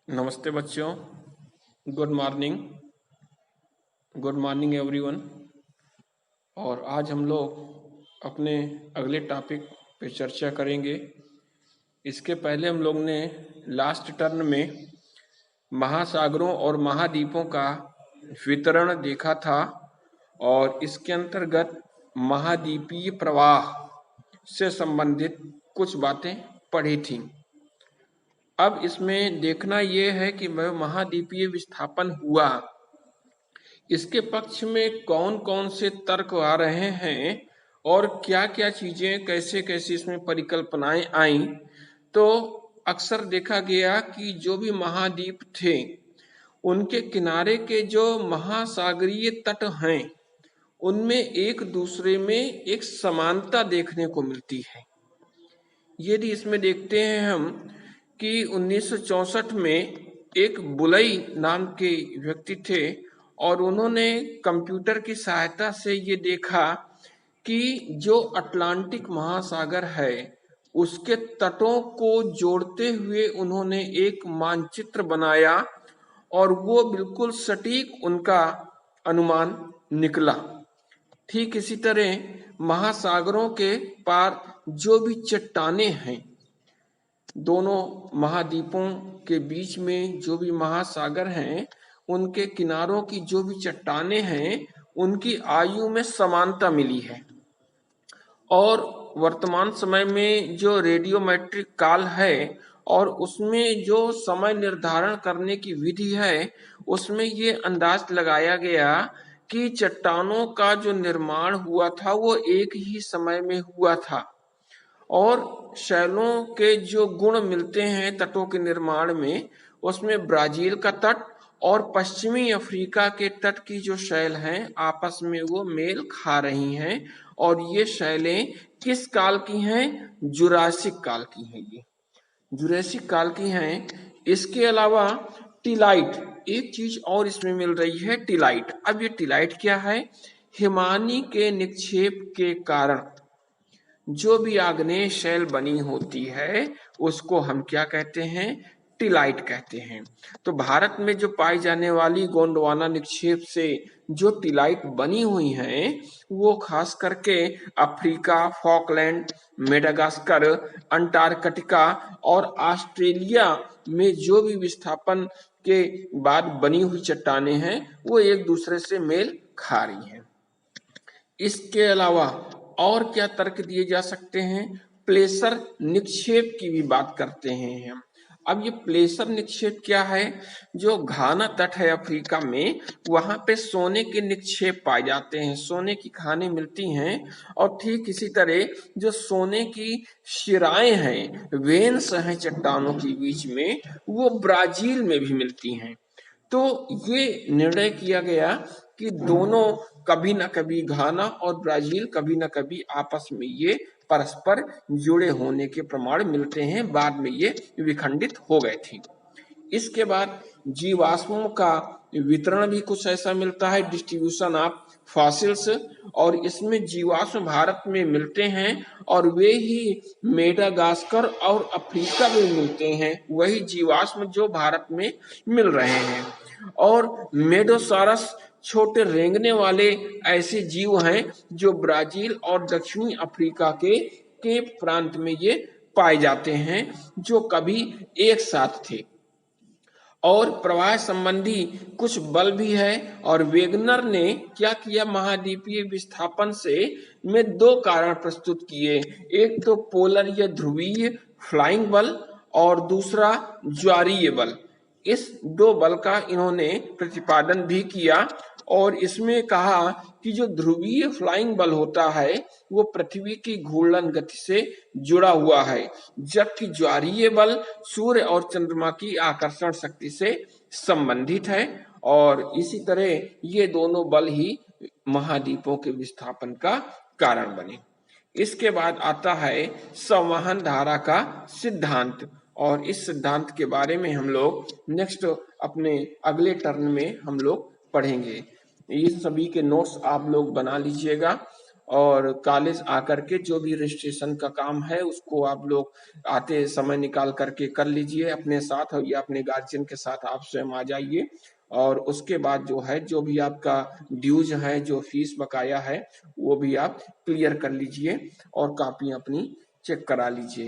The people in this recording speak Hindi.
नमस्ते बच्चों। Good morning. Good morning everyone. और आज हम लोग अपने अगले टॉपिक पे चर्चा करेंगे। इसके पहले हम लोग ने लास्ट टर्न में महासागरों और महाद्वीपों का वितरण देखा था और इसके अंतर्गत महाद्वीपीय प्रवाह से संबंधित कुछ बातें पढ़ी थी। अब इसमें देखना यह है कि महाद्वीपीय विस्थापन हुआ, इसके पक्ष में कौन कौन से तर्क आ रहे हैं और क्या क्या चीजें कैसे कैसे इसमें परिकल्पनाएं आई। तो अक्सर देखा गया कि जो भी महाद्वीप थे उनके किनारे के जो महासागरीय तट हैं उनमें एक दूसरे में एक समानता देखने को मिलती है। यदि इसमें देखते हैं हम कि 1964 में एक बुलई नाम के व्यक्ति थे और उन्होंने कंप्यूटर की सहायता से ये देखा कि जो अटलांटिक महासागर है उसके तटों को जोड़ते हुए उन्होंने एक मानचित्र बनाया और वो बिल्कुल सटीक उनका अनुमान निकला। ठीक इसी तरह महासागरों के पार जो भी चट्टानें हैं, दोनों महाद्वीपों के बीच में जो भी महासागर हैं उनके किनारों की जो भी चट्टानें हैं उनकी आयु में समानता मिली है। और वर्तमान समय में जो रेडियोमेट्रिक काल है और उसमें जो समय निर्धारण करने की विधि है उसमें ये अंदाज लगाया गया कि चट्टानों का जो निर्माण हुआ था वो एक ही समय में हुआ था और शैलों के जो गुण मिलते हैं तटों के निर्माण में उसमें ब्राजील का तट और पश्चिमी अफ्रीका के तट की जो शैल हैं आपस में वो मेल खा रही हैं और ये शैलें किस काल की हैं? जुरासिक काल की हैं। ये जुरासिक काल की हैं। इसके अलावा टिलाइट एक चीज और इसमें मिल रही है, टिलाइट। अब ये टिलाइट क्या है? हिमानी के निक्षेप के कारण जो भी आग्नेय शैल बनी होती है उसको हम क्या कहते हैं? टिलाइट कहते हैं। तो भारत में जो पाई जाने वाली गोंडवाना निक्षेप से जो टिलाइट बनी हुई हैं वो खास करके अफ्रीका, फॉकलैंड, मेडागास्कर, अंटार्कटिका और ऑस्ट्रेलिया में जो भी विस्थापन के बाद बनी हुई चट्टानें हैं वो एक दूसरे से मेल खा रही हैं। इसके अलावा और क्या तर्क दिए जा सकते हैं? प्लेसर निक्षेप की भी बात करते हैं हम। अब ये प्लेसर निक्षेप क्या है? जो घाना तट है अफ्रीका में वहां पे सोने के निक्षेप पाए जाते हैं, सोने की खानें मिलती हैं और ठीक इसी तरह जो सोने की शिराएं हैं, वेन्स हैं चट्टानों के बीच में, वो ब्राजील में भी मिलती हैं। तो ये निर्णय किया गया कि दोनों कभी न कभी घाना और ब्राजील कभी न कभी आपस में ये परस्पर जुड़े होने के प्रमाण मिलते हैं। बाद में ये विखंडित हो गए थे। इसके बाद जीवाश्मों का वितरण भी कुछ ऐसा मिलता है, डिस्ट्रीब्यूशन ऑफ फॉसिल्स, और इसमें जीवाश्म भारत में मिलते हैं और वे ही मेडागास्कर और अफ्रीका में मिलते हैं, वही जीवाश्म जो भारत में मिल रहे हैं। और मेडोसारस छोटे रेंगने वाले ऐसे जीव हैं जो ब्राजील और दक्षिणी अफ्रीका के केप प्रांत में ये पाए जाते हैं जो कभी एक साथ थे। और प्रवाह संबंधी कुछ बल भी है और वेगनर ने क्या किया? महाद्वीपीय विस्थापन से में दो कारण प्रस्तुत किए, एक तो पोलर या ध्रुवीय फ्लाइंग बल और दूसरा ज्वारीय बल। इस दो बल का इन्होंने प्रतिपादन भी किया और इसमें कहा कि जो ध्रुवीय फ्लाइंग बल होता है वो पृथ्वी की घूर्णन गति से जुड़ा हुआ है, जबकि ज्वारीय बल सूर्य और चंद्रमा की आकर्षण शक्ति से संबंधित है। और इसी तरह ये दोनों बल ही महाद्वीपों के विस्थापन का कारण बने। इसके बाद आता है संवहन धारा का सिद्धांत और इस सिद्धांत के बारे में हम लोग नेक्स्ट अपने अगले टर्न में हम लोग पढ़ेंगे। ये सभी के नोट्स आप लोग बना लीजिएगा और कॉलेज आकर के जो भी रजिस्ट्रेशन का काम है उसको आप लोग आते समय निकाल करके कर लीजिए अपने साथ, या अपने गार्जियन के साथ आप स्वयं आ जाइए। और उसके बाद जो है जो भी आपका ड्यूज है, जो फीस बकाया है, वो भी आप क्लियर कर लीजिए और कॉपी अपनी चेक करा लीजिए।